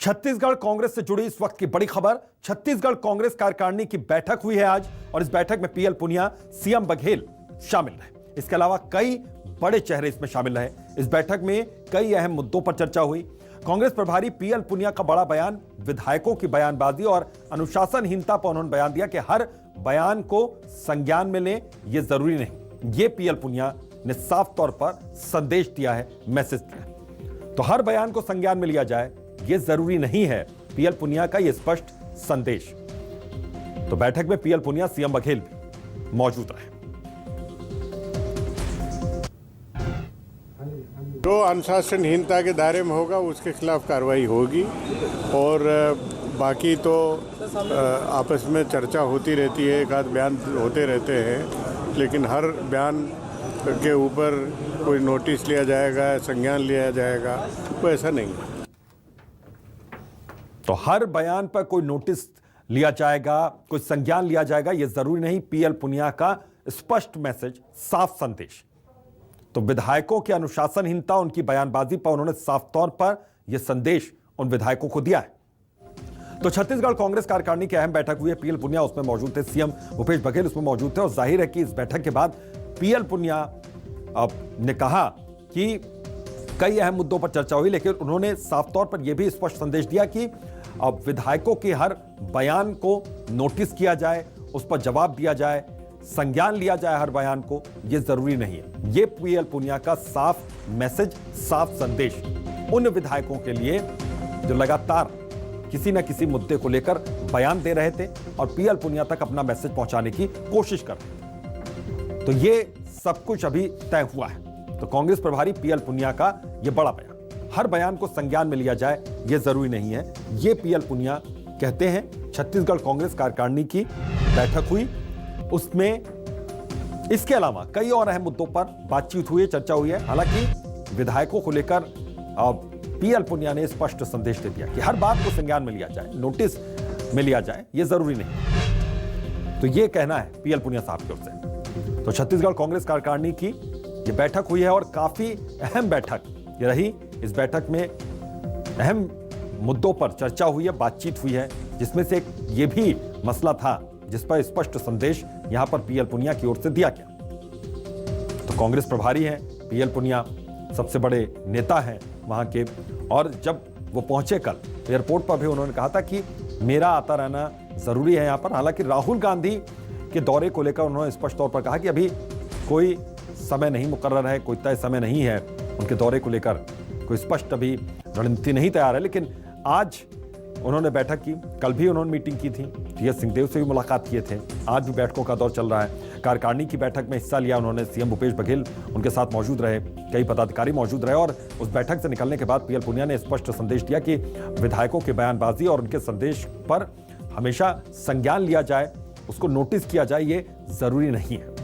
छत्तीसगढ़ कांग्रेस से जुड़ी इस वक्त की बड़ी खबर। छत्तीसगढ़ कांग्रेस कार्यकारिणी की बैठक हुई है आज और इस बैठक में पीएल पुनिया, सीएम बघेल शामिल रहे। इसके अलावा कई बड़े चेहरे इसमें शामिल रहे। इस बैठक में कई अहम मुद्दों पर चर्चा हुई। कांग्रेस प्रभारी पीएल पुनिया का बड़ा बयान, विधायकों की बयानबाजी और अनुशासनहीनता पर उन्होंने बयान दिया कि हर बयान को संज्ञान में लें, यह जरूरी नहीं। यह पीएल पुनिया ने साफ तौर पर संदेश दिया है, मैसेज दिया है। तो हर बयान को संज्ञान में लिया जाए, यह जरूरी नहीं है, पीएल पुनिया का यह स्पष्ट संदेश। तो बैठक में पीएल पुनिया, सीएम बघेल भी मौजूद रहे। जो अनुशासनहीनता के दायरे में होगा उसके खिलाफ कार्रवाई होगी और बाकी तो आपस में चर्चा होती रहती है, एक आध बयान होते रहते हैं, लेकिन हर बयान के ऊपर कोई नोटिस लिया जाएगा, संज्ञान लिया जाएगा, वो ऐसा नहीं है। तो हर बयान पर कोई नोटिस लिया जाएगा, कोई संज्ञान लिया जाएगा, यह जरूरी नहीं। पीएल पुनिया का स्पष्ट मैसेज, साफ संदेश। तो विधायकों की अनुशासनहीनता, उनकी बयानबाजी पर उन्होंने साफ तौर पर यह संदेश उन विधायकों को दिया है। तो छत्तीसगढ़ कांग्रेस कार्यकारिणी की अहम बैठक हुई है। पीएल पुनिया उसमें मौजूद थे, सीएम भूपेश बघेल उसमें मौजूद थे और जाहिर है कि इस बैठक के बाद पीएल पुनिया ने कहा कि कई अहम मुद्दों पर चर्चा हुई, लेकिन उन्होंने साफ तौर पर यह भी स्पष्ट संदेश दिया कि अब विधायकों के हर बयान को नोटिस किया जाए, उस पर जवाब दिया जाए, संज्ञान लिया जाए हर बयान को, यह जरूरी नहीं है। यह पीएल पुनिया का साफ मैसेज, साफ संदेश उन विधायकों के लिए जो लगातार किसी न किसी मुद्दे को लेकर बयान दे रहे थे और पीएल पुनिया तक अपना मैसेज पहुंचाने की कोशिश कर रहे थे। तो यह सब कुछ अभी तय हुआ है। तो कांग्रेस प्रभारी पीएल पुनिया का यह बड़ा बयान, हर बयान को संज्ञान में लिया जाए, यह जरूरी नहीं है, यह पीएल पुनिया कहते हैं। छत्तीसगढ़ कांग्रेस कार्यकारिणी की बैठक हुई, उसमें इसके अलावा कई और अहम मुद्दों पर बातचीत हुई है, चर्चा हुई है। हालांकि विधायकों को लेकर पीएल पुनिया ने स्पष्ट संदेश दे दिया कि हर बात को संज्ञान में लिया जाए, नोटिस में लिया जाए, यह जरूरी नहीं। तो यह कहना है पीएल पुनिया साहब की ओर से। तो छत्तीसगढ़ कांग्रेस कार्यकारिणी की यह बैठक हुई है और काफी अहम बैठक ये रही। इस बैठक में अहम मुद्दों पर चर्चा हुई है, बातचीत हुई है, जिसमें से एक ये भी मसला था जिस पर स्पष्ट संदेश यहां पर पीएल पुनिया की ओर से दिया गया। तो कांग्रेस प्रभारी हैं पीएल पुनिया, सबसे बड़े नेता हैं वहां के, और जब वो पहुंचे कल एयरपोर्ट पर भी उन्होंने कहा था कि मेरा आता रहना जरूरी है यहां पर। हालांकि राहुल गांधी के दौरे को लेकर उन्होंने स्पष्ट तौर पर कहा कि अभी कोई समय नहीं मुकर्रर है, कोई तय समय नहीं है उनके दौरे को लेकर, कोई स्पष्ट अभी रणनीति नहीं तैयार है। लेकिन आज उन्होंने बैठक की, कल भी उन्होंने मीटिंग की थी, टीएस सिंहदेव से भी मुलाकात किए थे, आज भी बैठकों का दौर चल रहा है। कार्यकारिणी की बैठक में हिस्सा लिया उन्होंने, सीएम भूपेश बघेल उनके साथ मौजूद रहे, कई पदाधिकारी मौजूद रहे और उस बैठक से निकलने के बाद पीएल पुनिया ने स्पष्ट संदेश दिया कि विधायकों की बयानबाजी और उनके संदेश पर हमेशा संज्ञान लिया जाए, उसको नोटिस किया जाए, ये जरूरी नहीं है।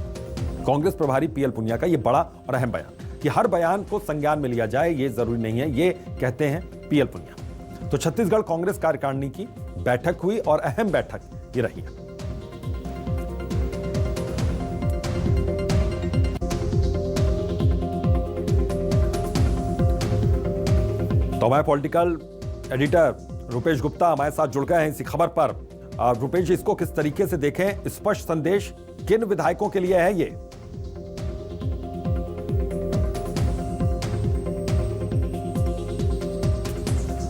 कांग्रेस प्रभारी पीएल पुनिया का यह बड़ा और अहम बयान कि हर बयान को संज्ञान में लिया जाए, यह जरूरी नहीं है, ये कहते हैं पीएल पुनिया। तो छत्तीसगढ़ कांग्रेस कार्यकारिणी की बैठक हुई और अहम बैठक ये रही है। तो हमारे पॉलिटिकल एडिटर रुपेश गुप्ता हमारे साथ जुड़ गए हैं इसी खबर पर। रुपेश जी, इसको किस तरीके से देखें, स्पष्ट संदेश किन विधायकों के लिए है ये?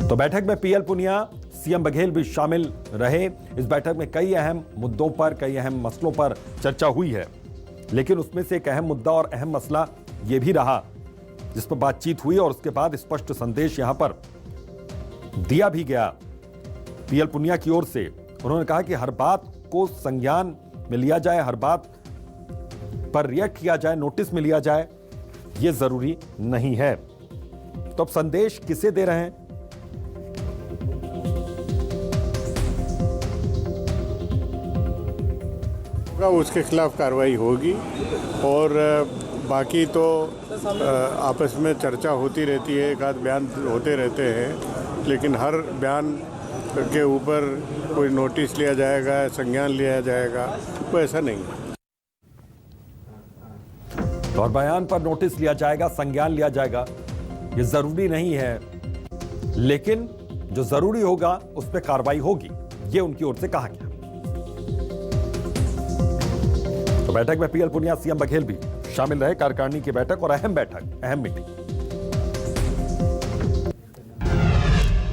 तो बैठक में पीएल पुनिया, सीएम बघेल भी शामिल रहे। इस बैठक में कई अहम मुद्दों पर, कई अहम मसलों पर चर्चा हुई है, लेकिन उसमें से एक अहम मुद्दा और अहम मसला यह भी रहा जिस पर बातचीत हुई और उसके बाद स्पष्ट संदेश यहां पर दिया भी गया पीएल पुनिया की ओर से। उन्होंने कहा कि हर बात को संज्ञान में लिया जाए, हर बात पर रिएक्ट किया जाए, नोटिस में लिया जाए, यह जरूरी नहीं है। तो अब संदेश किसे दे रहे हैं? उसके खिलाफ कार्रवाई होगी और बाकी तो आपस में चर्चा होती रहती है, एक आध बयान होते रहते हैं, लेकिन हर बयान के ऊपर कोई नोटिस लिया जाएगा, संज्ञान लिया जाएगा, वो ऐसा नहीं है। तो और बयान पर नोटिस लिया जाएगा, संज्ञान लिया जाएगा, ये जरूरी नहीं है, लेकिन जो जरूरी होगा उस पर कार्रवाई होगी, ये उनकी ओर से कहा गया। तो बैठक में पीएल पुनिया, सीएम बघेल भी शामिल रहे। कार्यकारिणी की बैठक और अहम मीटिंग।